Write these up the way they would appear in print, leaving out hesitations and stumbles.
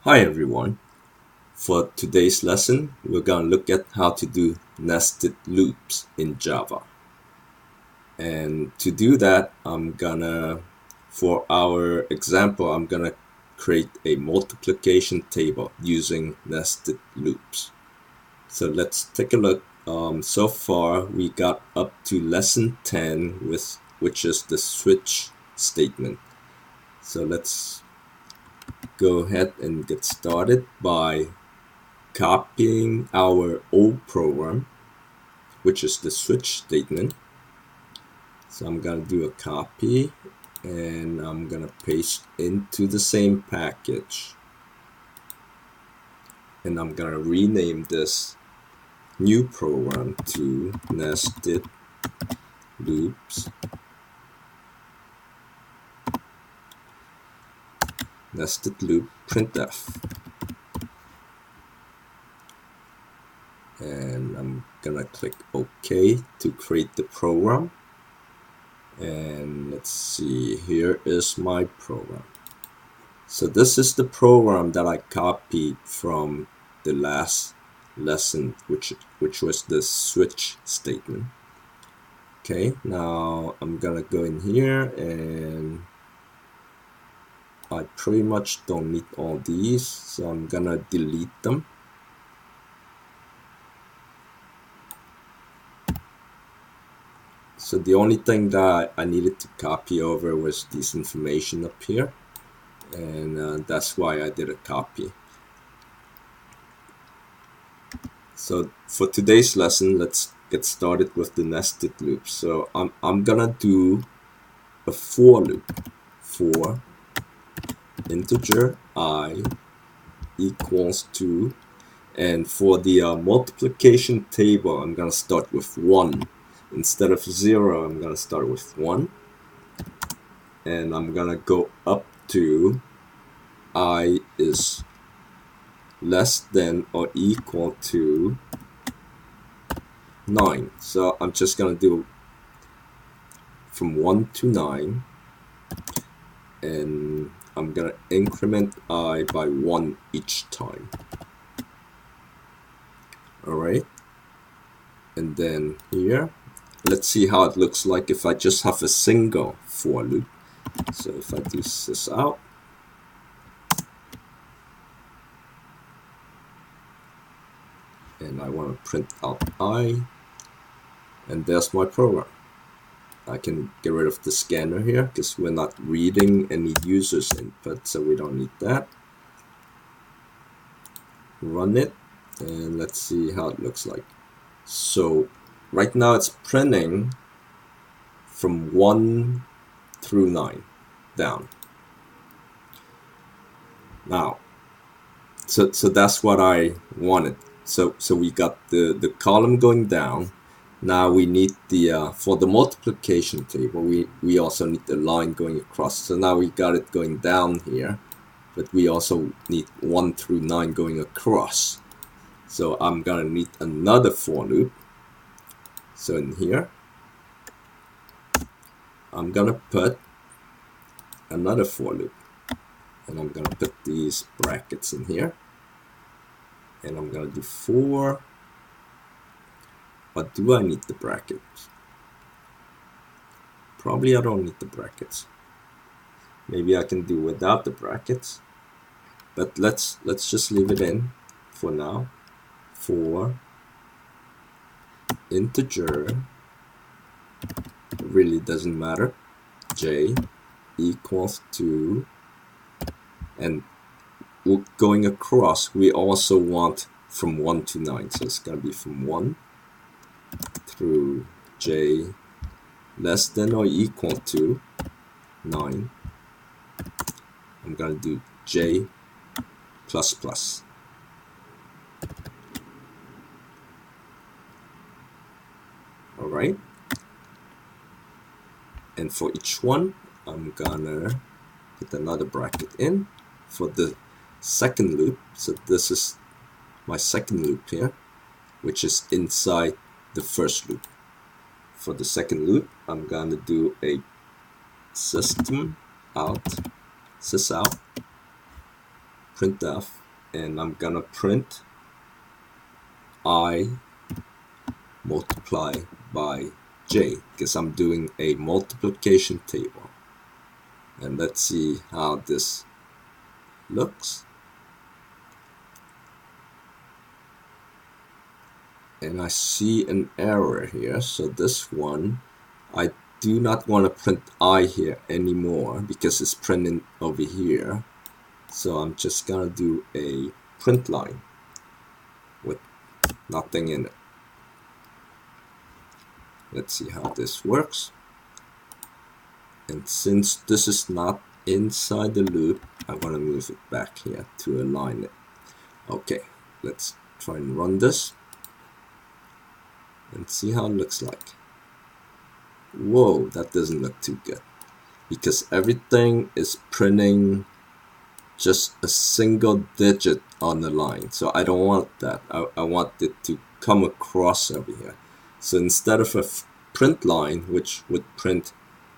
Hi everyone. For today's lesson, we're going to look at how to do nested loops in Java. And to do that, for our example, I'm gonna create a multiplication table using nested loops. So let's take a look. So far, we got up to lesson 10, which is the switch statement. So let's go ahead and get started by copying our old program, which is the switch statement. So I'm gonna do a copy and I'm gonna paste into the same package. And I'm gonna rename this new program to nested loops, nested loop printf. And I'm gonna click OK to create the program. And let's see, here is my program. So this is the program that I copied from the last lesson, which was the switch statement. Okay, now I'm gonna go in here and I pretty much don't need all these, so I'm gonna delete them. So the only thing that I needed to copy over was this information up here, and that's why I did a copy. So for today's lesson, let's get started with the nested loop. So I'm gonna do a for loop for integer I equals 2, and for the multiplication table, I'm gonna start with 1. Instead of 0, I'm gonna start with 1, and I'm gonna go up to I is less than or equal to 9. So I'm just gonna do from 1 to 9, and I'm gonna increment I by 1 each time. Alright, and then here, let's see how it looks like if I just have a single for loop. So if I do this out, and I want to print out I, and there's my program. I can get rid of the scanner here because we're not reading any user's input, so we don't need that. Run it, and let's see how it looks like. So right now it's printing from 1 through 9 down. Now, so that's what I wanted. So we got the column going down. Now we need the for the multiplication table, we also need the line going across. So now we got it going down here, but we also need 1 through 9 going across. So I'm gonna need another for loop. So in here, I'm gonna put another for loop, and I'm gonna put these brackets in here, and I'm gonna do 4. But do I need the brackets? Probably I don't need the brackets. Maybe I can do without the brackets, but let's just leave it in for now. For integer, it really doesn't matter, j equals to, and going across, we also want from 1 to 9, so it's going to be from 1 through j less than or equal to 9. I'm going to do j plus plus. Alright, and for each one, I'm gonna put another bracket in for the second loop. So this is my second loop here, which is inside the first loop. For the second loop, I'm gonna do a system out, sysout, printf, and I'm gonna print I multiply by j, because I'm doing a multiplication table. And let's see how this looks. And I see an error here. So this one, I do not want to print I here anymore because it's printing over here. So I'm just gonna do a print line with nothing in it. Let's see how this works. And since this is not inside the loop, I want to move it back here to align it. Okay, let's try and run this and see how it looks like. Whoa, that doesn't look too good, because everything is printing just a single digit on the line. So I don't want that. I want it to come across over here. So instead of a print line, which would print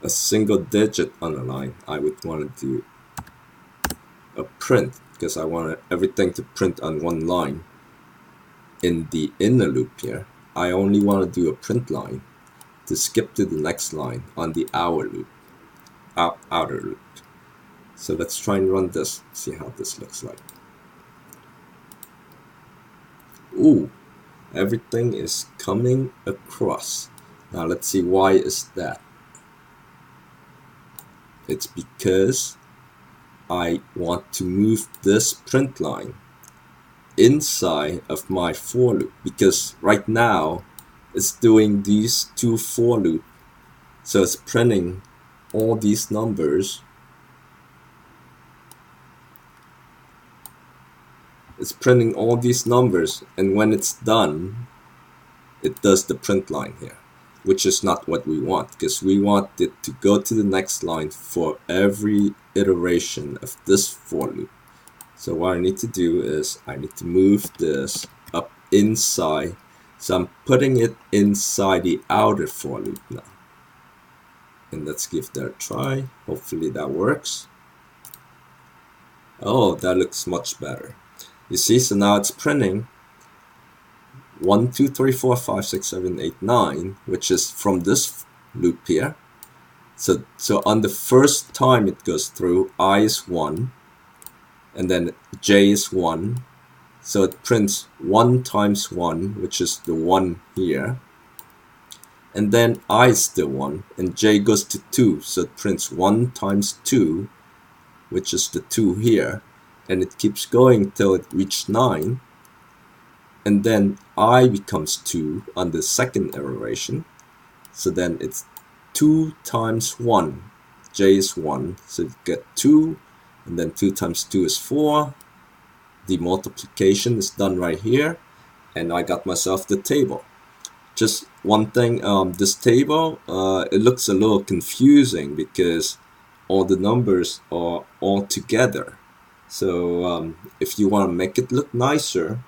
a single digit on the line, I would want to do a print, because I want everything to print on one line in the inner loop here. I only want to do a print line to skip to the next line on the outer loop. So let's try and run this, see how this looks like. Ooh, everything is coming across. Now let's see, why is that? It's because I want to move this print line inside of my for loop, because right now it's doing these two for loop. So it's printing all these numbers. It's printing all these numbers, and when it's done, it does the print line here, which is not what we want, because we want it to go to the next line for every iteration of this for loop. So what I need to do is I need to move this up inside. So I'm putting it inside the outer for loop now. And let's give that a try. Hopefully that works. Oh, that looks much better. You see, so now it's printing 1, 2, 3, 4, 5, 6, 7, 8, 9, which is from this loop here. So on the first time it goes through, I is 1, and then j is 1. So it prints 1 times 1, which is the 1 here. And then I is still 1, and j goes to 2. So it prints 1 times 2, which is the 2 here. And it keeps going till it reaches 9. And then I becomes 2 on the second iteration. So then it's 2 times 1. J is 1. So you get 2. And then 2 times 2 is 4. The multiplication is done right here. And I got myself the table. Just one thing, this table, it looks a little confusing because all the numbers are all together. So if you want to make it look nicer,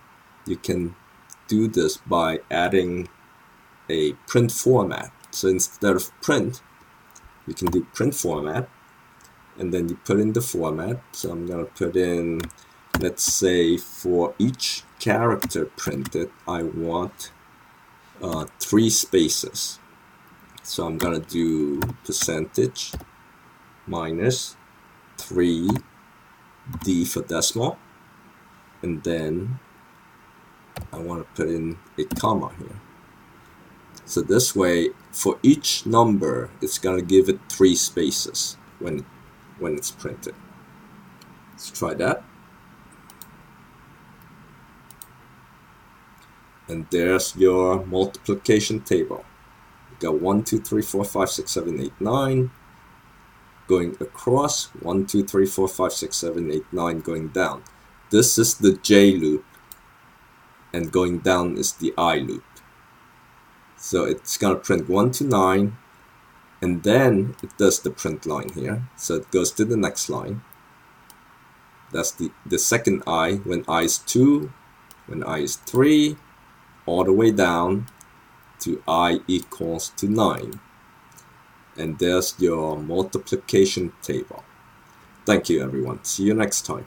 you can do this by adding a print format. So instead of print, you can do print format, and then you put in the format. So I'm going to put in, let's say for each character printed, I want 3 spaces. So I'm going to do percentage minus 3 D for decimal, and then I want to put in a comma here. So this way, for each number, it's going to give it 3 spaces when it's printed. Let's try that. And there's your multiplication table. You got 1, 2, 3, 4, 5, 6, 7, 8, 9. Going across, 1, 2, 3, 4, 5, 6, 7, 8, 9 going down. This is the J loop, and going down is the I loop. So it's going to print 1 to 9, and then it does the print line here. So it goes to the next line. That's the second I, when I is 2, when I is 3, all the way down to I equals to 9. And there's your multiplication table. Thank you, everyone. See you next time.